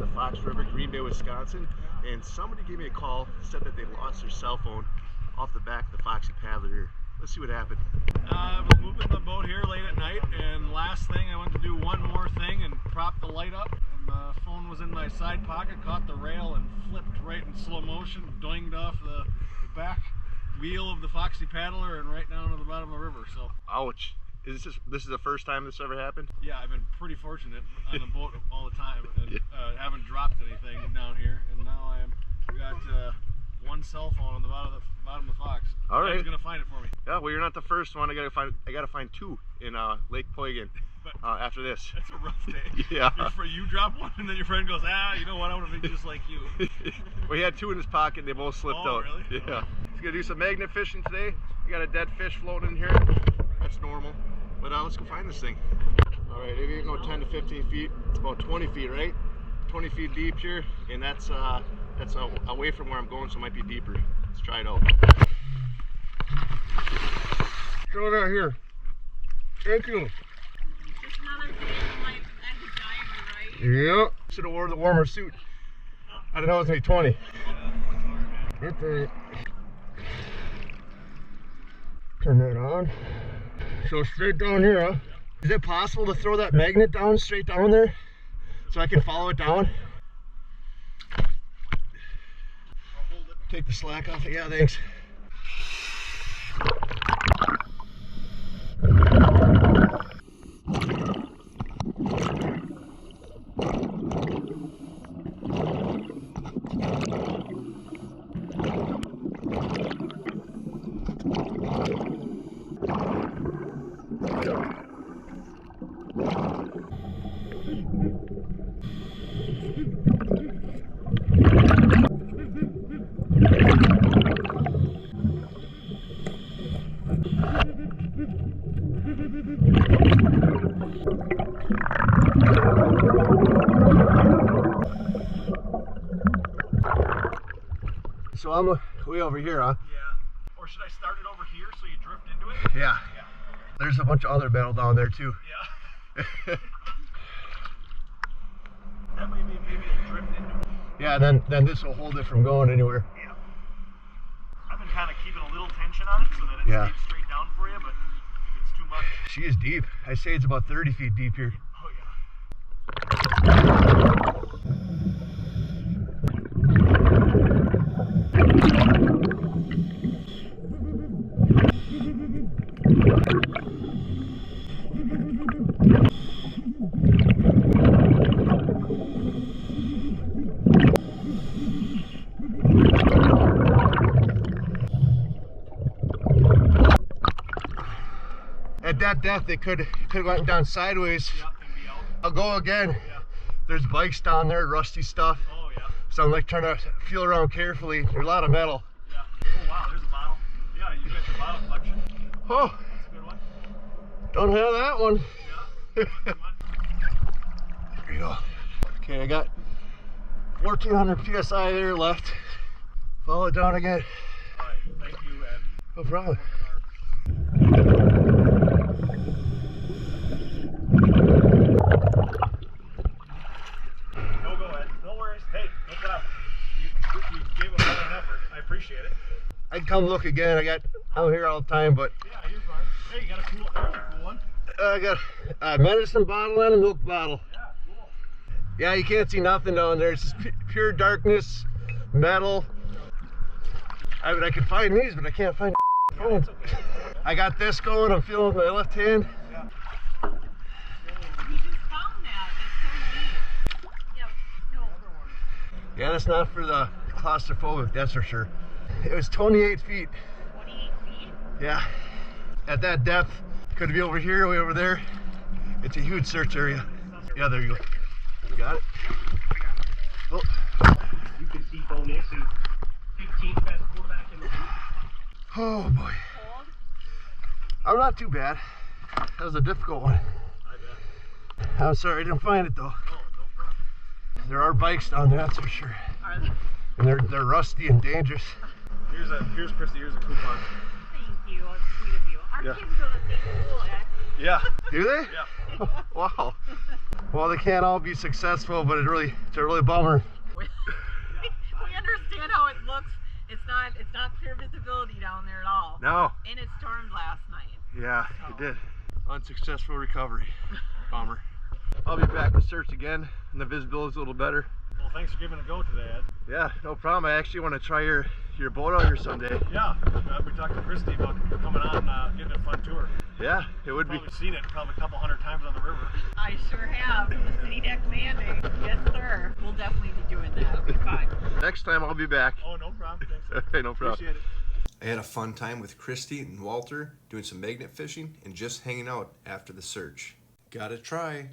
the Fox River, Green Bay, Wisconsin, and somebody gave me a call, said that they lost their cell phone off the back of the Foxy Paddler here. Let's see what happened. I was moving the boat here late at night, and last thing I went to do one more thing and prop the light up, and the phone was in my side pocket, caught the rail and flipped right in slow motion, doinged off the back wheel of the Foxy Paddler and right down to the bottom of the river. So ouch. This is the first time this ever happened? Yeah, I've been pretty fortunate on the boat all the time, and haven't dropped anything down here, and now we got one cell phone on the bottom of the Fox. All right. He's gonna find it for me. Yeah, well, you're not the first one. I gotta find two in Lake Poygan after this. That's a rough day. Yeah. You drop one and then your friend goes, you know what, I want to be just like you. Well, he had two in his pocket and they both slipped out. Really? Yeah. He's gonna do some magnet fishing today. We got a dead fish floating in here. That's normal. But let's go find this thing. All right, if you go 10 to 15 feet, it's about 20 feet, right? 20 feet deep here, and that's away from where I'm going, so it might be deeper. Let's try it out. Throw it out here. Thank you. Just another day in life as a diver, right? Yep. Should have wore the warmer suit. I didn't know it was only 20. That's right. Turn that on. So straight down here, huh? Is it possible to throw that magnet down straight down there so I can follow it down? Take the slack off it. Yeah, thanks. So I'm way over here, huh? Yeah. Or should I start it over here so you drift into it? Yeah. There's a bunch of other metal down there too. Yeah. That way maybe it'll drift into it. Yeah, then this will hold it from going anywhere. Yeah. I've been kind of keeping a little tension on it so that it stays straight down for you, but if it's too much. She is deep. I say it's about 30 feet deep here. Oh yeah. At that depth, they could have went down sideways. Yeah, and be out. I'll go again. Yeah. There's bikes down there, rusty stuff. Oh yeah. So I'm like trying to feel around carefully. There's a lot of metal. Yeah. Oh wow, there's a bottle. Yeah, you got your bottle collection. Oh, That's a good one. don't have that one. Yeah. Good one. There you go. Okay, I got 1400 psi there left. Follow it down again. All right. Thank you, Ed. No problem. No go, Ed. No worries. Hey, no problem. You gave a an effort. I appreciate it. I'd come look again. I'm here all the time, but Yeah, you're fine. Hey, you got a cool one? I got a medicine bottle and a milk bottle. Yeah, cool. Yeah, you can't see nothing down there. It's just pure darkness, metal. I can find these, but I can't find phones. I got this going. I'm feeling with my left hand. Yeah. You just found that. That's so neat. Yeah, no. Yeah, that's not for the claustrophobic, that's for sure. It was 28 feet. 28 feet? Yeah. At that depth, could be over here, way over there. It's a huge search area. Yeah, there you go. You got it? Oh. You can see Bo Nixon, 15th best quarterback in the league. Oh boy. Cold? I'm not too bad. That was a difficult one. I bet. I'm sorry I didn't find it though. Oh, no problem. There are bikes down there, that's for sure. Are they? And they're rusty and dangerous. Here's Christie, here's a coupon. Thank you. That's sweet of you. Our Yeah. kids go to the same school, actually. Yeah. Do they? Yeah. Wow. Well, they can't all be successful, but it's a really bummer. We understand how it looks. It's not clear visibility down there at all. No. And it stormed last night. Yeah, it did. Unsuccessful recovery. Bummer. I'll be back to search again, and the visibility's a little better. Well, thanks for giving it a go today, Ed. Yeah, no problem. I actually want to try your boat out here someday. Yeah, we talked to Christie about coming on, getting a fun tour. Yeah, it would be. Probably seen it probably a couple hundred times on the river. I sure have. From the city deck landing. Yes, sir. We'll definitely be doing that. It'll be fun. Next time I'll be back. Oh, no problem. Thanks. Okay, no problem. Appreciate it. I had a fun time with Christie and Walter doing some magnet fishing and just hanging out after the search. Gotta try.